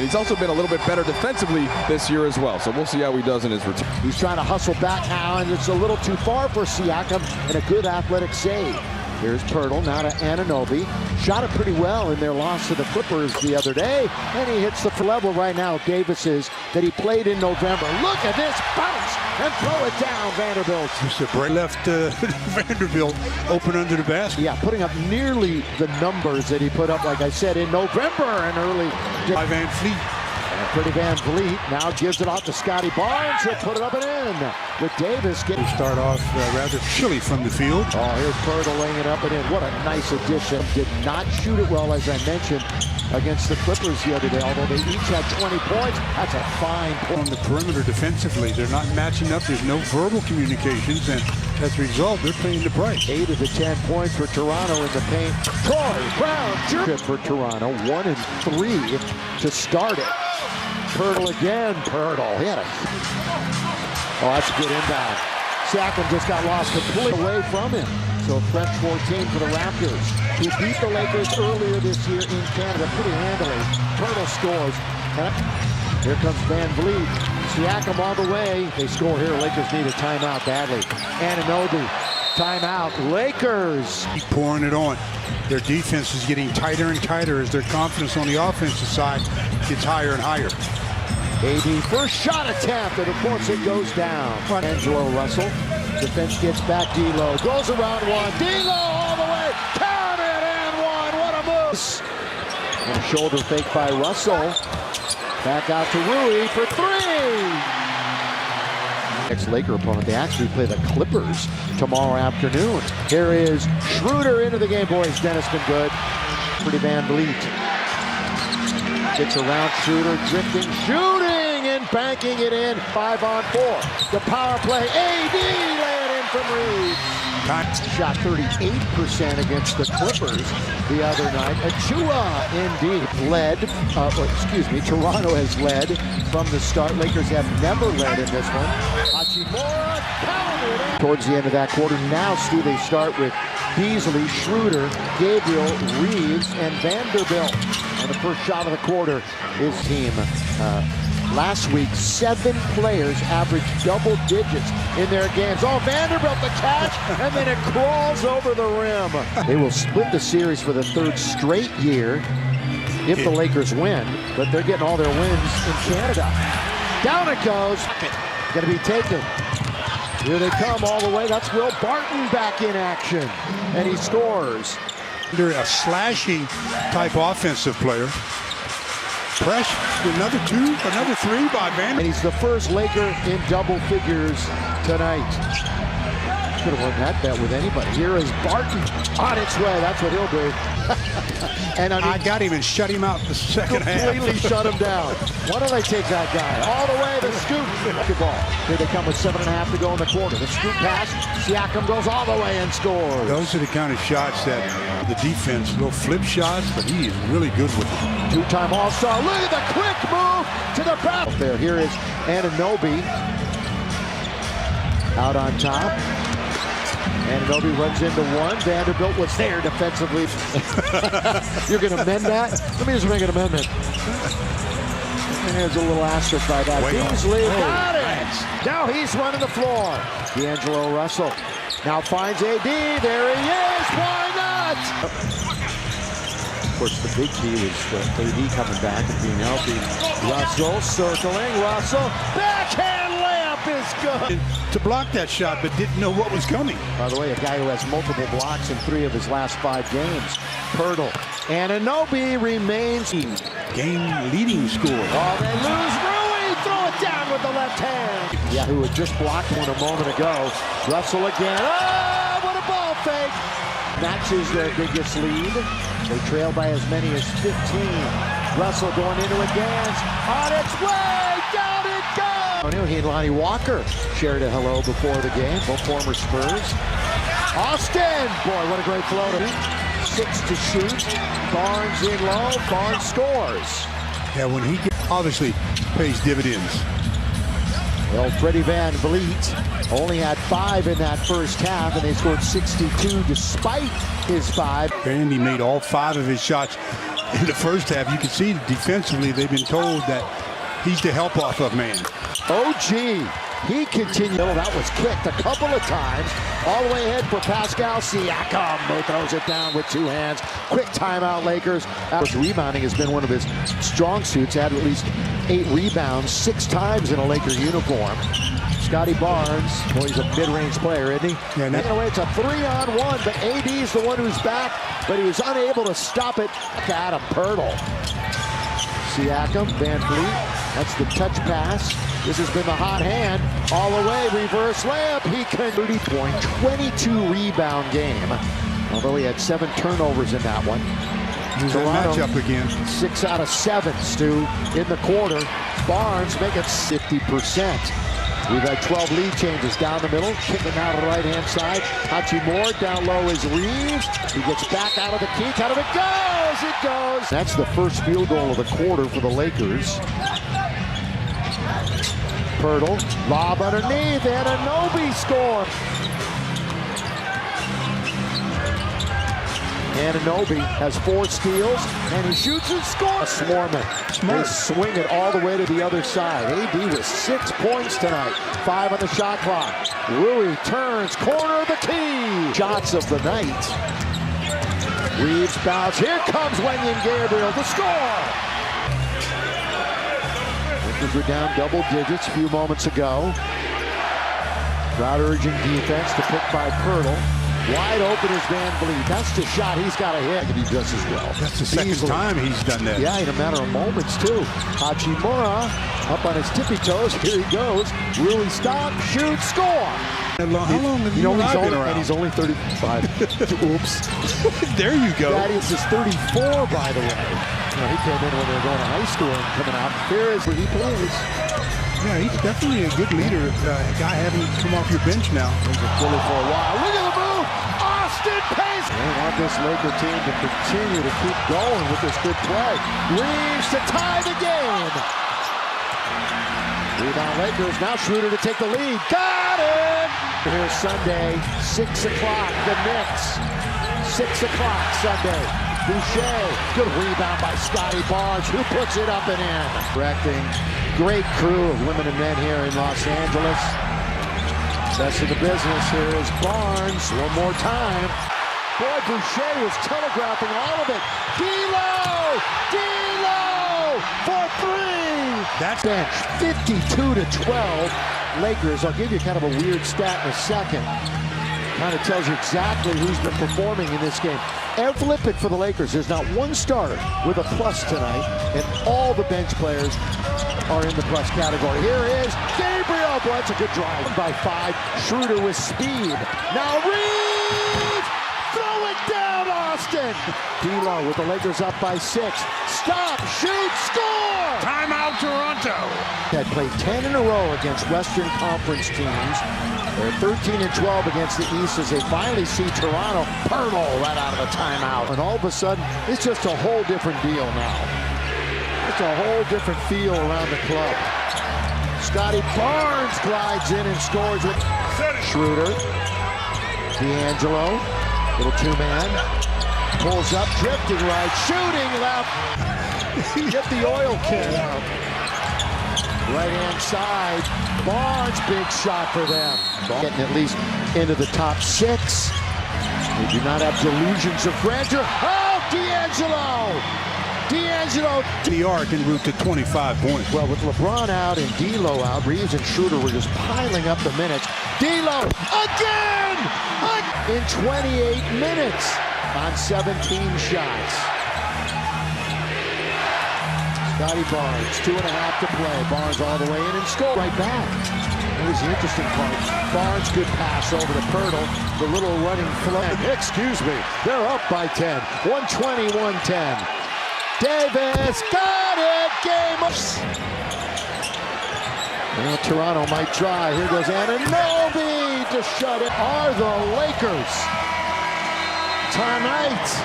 He's also been a little bit better defensively this year as well, so we'll see how he does in his return. He's trying to hustle back now, and it's a little too far for Siakam, and a good athletic save. Here's Pirtle, now to Anunoby. Shot it pretty well in their loss to the Clippers the other day, and he hits the level right now. Davis is that he played in November. Look at this bounce and throw it down, Vanderbilt. Just a break left Vanderbilt open under the basket. Yeah, putting up nearly the numbers that he put up, like I said, in November and early. By Van Fleet. And Freddie Van Vliet now gives it off to Scotty Barnes. He'll put it up and in. With Davis getting start off rather chilly from the field. Oh, here's Pirtle laying it up and in. What a nice addition. Did not shoot it well, as I mentioned, against the Clippers the other day, although they each had 20 points. That's a fine point. On the perimeter defensively, they're not matching up. There's no verbal communications, and as a result, they're paying the price. 8 of the 10 points for Toronto in the paint. Troy Brown for Toronto, 1 and 3 to start it. Pirtle again. Pirtle. He had a... Oh, that's a good inbound. Siakam just got lost completely away from him. So fresh 14 for the Raptors, who beat the Lakers earlier this year in Canada pretty handily. Pirtle scores. And here comes Van Vliet. Siakam all the way. They score here. Lakers need a timeout badly. Anunoby. Timeout. Lakers. Pouring it on. Their defense is getting tighter and tighter as their confidence on the offensive side gets higher and higher. AD first shot attempt, and of course it goes down. Angelo Russell. Defense gets back. D'Lo goes around one. D'Lo all the way. Count it and one. What a move. And a shoulder fake by Russell. Back out to Rui for 3. Next Laker opponent, they actually play the Clippers tomorrow afternoon. Here is Schroeder into the game. Boys, Dennis been good. Pretty Van Vliet. Gets around Schroeder, drifting, shooting, and banking it in. 5-on-4. The power play. AD laying in from Reeves. Shot 38% against the Clippers the other night. Achua indeed led. Toronto has led from the start. Lakers have never led in this one. Hachimura countered. Towards the end of that quarter, now Stu, they start with Beasley, Schroeder, Gabriel, Reeves, and Vanderbilt. And the first shot of the quarter, his team. Last week, 7 players averaged double digits in their games. Oh, Vanderbilt the catch, and then it crawls over the rim. They will split the series for the 3rd straight year if the Lakers win, but they're getting all their wins in Canada. Down it goes. Going to be taken. Here they come all the way. That's Will Barton back in action, and he scores. They're a slashing type offensive player. Press, another 2, another 3 by Van. And he's the first Laker in double figures tonight. Could have won that bet with anybody. Here is Barton on its way. That's what he'll do. And I got him and shut him out the second half. Completely shut him down. Why don't they take that guy? All the way, the scoop. Basketball. Here they come with 7.5 to go in the quarter. The scoop pass. Siakam goes all the way and scores. Those are the kind of shots that the defense, little flip shots, but he is really good with it. 2-time All-Star. Look at the quick move to the back. There, here is Anunoby. Out on top. Anunoby runs into one. Vanderbilt was there defensively. You're going to mend that? Let me just make an amendment. And there's a little asterisk by that. Beasley got it. Nice. Now he's running the floor. D'Angelo Russell now finds AD. There he is. Why not? Of course, the big key was AD coming back and being healthy. Russell circling. Russell. Backhand layup is good. To block that shot, but didn't know what was coming. By the way, a guy who has multiple blocks in 3 of his last 5 games. Pirtle. Anunoby remains game-leading score. Oh, they lose. Rui, throw it down with the left hand. Yeah, who had just blocked one a moment ago. Russell again. Oh, what a ball fake. Matches their biggest lead. They trail by as many as 15. Russell going into a dance. On its way. Down it goes. He and Lonnie Walker shared a hello before the game. Both former Spurs. Austin. Boy, what a great floater. 6 to shoot. Barnes in low. Barnes scores. Yeah, when he obviously pays dividends. Well, Freddie Van Vliet only had 5 in that first half, and they scored 62 despite his 5. Vandy made all 5 of his shots in the first half, you can see defensively they've been told that he's the help-off of man. OG, he continued. That was kicked a couple of times. All the way ahead for Pascal Siakam, who throws it down with two hands. Quick timeout, Lakers. Rebounding has been one of his strong suits. Had at least 8 rebounds 6 times in a Laker uniform. Scotty Barnes, well, he's a mid-range player, isn't he? Yeah, taking away, it's a 3-on-1, but AD's the one who's back, but he was unable to stop it. Adam Pirtle. Siakam, Van Vliet, that's the touch pass. This has been the hot hand, all the way, reverse layup. He can 30-point, 22-rebound game, although he had 7 turnovers in that one. He's a matchup again. 6 out of 7, Stu, in the quarter. Barnes making 50%. We've had 12 lead changes down the middle, kicking out of the right-hand side. Hachimura down low is Reeves. He gets back out of the key, out of it goes! It goes! That's the first field goal of the quarter for the Lakers. Pirtle, lob underneath, and Anunoby score. Anunoby has 4 steals, and he shoots and scores. Swarman. They swing it all the way to the other side. AD with 6 points tonight. 5 on the shot clock. Rui turns, corner of the key. Shots of the night. Reeves bounce. Here comes Wenyen Gabriel to score. Lakers were down double digits a few moments ago. Crowd urging defense to pick by Pirtle. Wide open is Van Vliet. That's the shot he's got to hit. He does as well. That's the second time he's done that. Yeah, in a matter of moments, too. Hachimura up on his tippy toes. Here he goes. Rui stop, shoot, score. How long have you been around? And he's only 35. Oops. There you go. That is his 34, by the way. He came in when they were going to high school and coming out. Here is where he plays. Yeah, he's definitely a good leader. Guy having come off your bench now. He's a Philly for a while. Look at the move! Austin Pace! They want this Laker team to continue to keep going with this good play. Reeves to tie the game. Rebound Lakers. Now Schroeder to take the lead. Got it! Here's Sunday, 6 o'clock. The Knicks. 6 o'clock Sunday. Boucher. Good rebound by Scotty Barnes, who puts it up and in. Directing. Great crew of women and men here in Los Angeles. Best of the business. Here is Barnes one more time. Boy, Boucher was telegraphing all of it. D'Lo! D'Lo! For 3! That's bench. 52-12. Lakers. I'll give you kind of a weird stat in a second. Kind of tells you exactly who's been performing in this game. Flip it for the Lakers. There's not one starter with a plus tonight, and all the bench players are in the plus category. Here is Gabriel. Boy, that's a good drive by 5. Schroeder with speed. Now Reeves! Throw it down, Austin! D'Lo with the Lakers up by 6. Stop, shoot, score! timeout, Toronto. Had played 10 in a row against Western Conference teams. They're 13-12 against the East as they finally see Toronto. Pirtle right out of a timeout. And all of a sudden, it's just a whole different deal now. It's a whole different feel around the club. Scotty Barnes glides in and scores with Schroeder. D'Angelo, little 2-man. Pulls up, drifting right, shooting left. Get the oil can out. Right-hand side, Barnes, big shot for them. Getting at least into the top 6. They do not have delusions of grandeur. Oh, D'Angelo! D'Angelo! The arc en route to 25 points. Well, with LeBron out and D'Lo out, Reeves and Schroeder were just piling up the minutes. D'Lo again! In 28 minutes on 17 shots. Scotty Barnes, 2.5 to play. Barnes all the way in and score right back. Here's the interesting part. Barnes, good pass over to Pirtle. The little running flow. Excuse me. They're up by 10. 120-110. Davis got it. Game up. Well, Toronto might try. Here goes Anunoby to shut it. Are the Lakers tonight?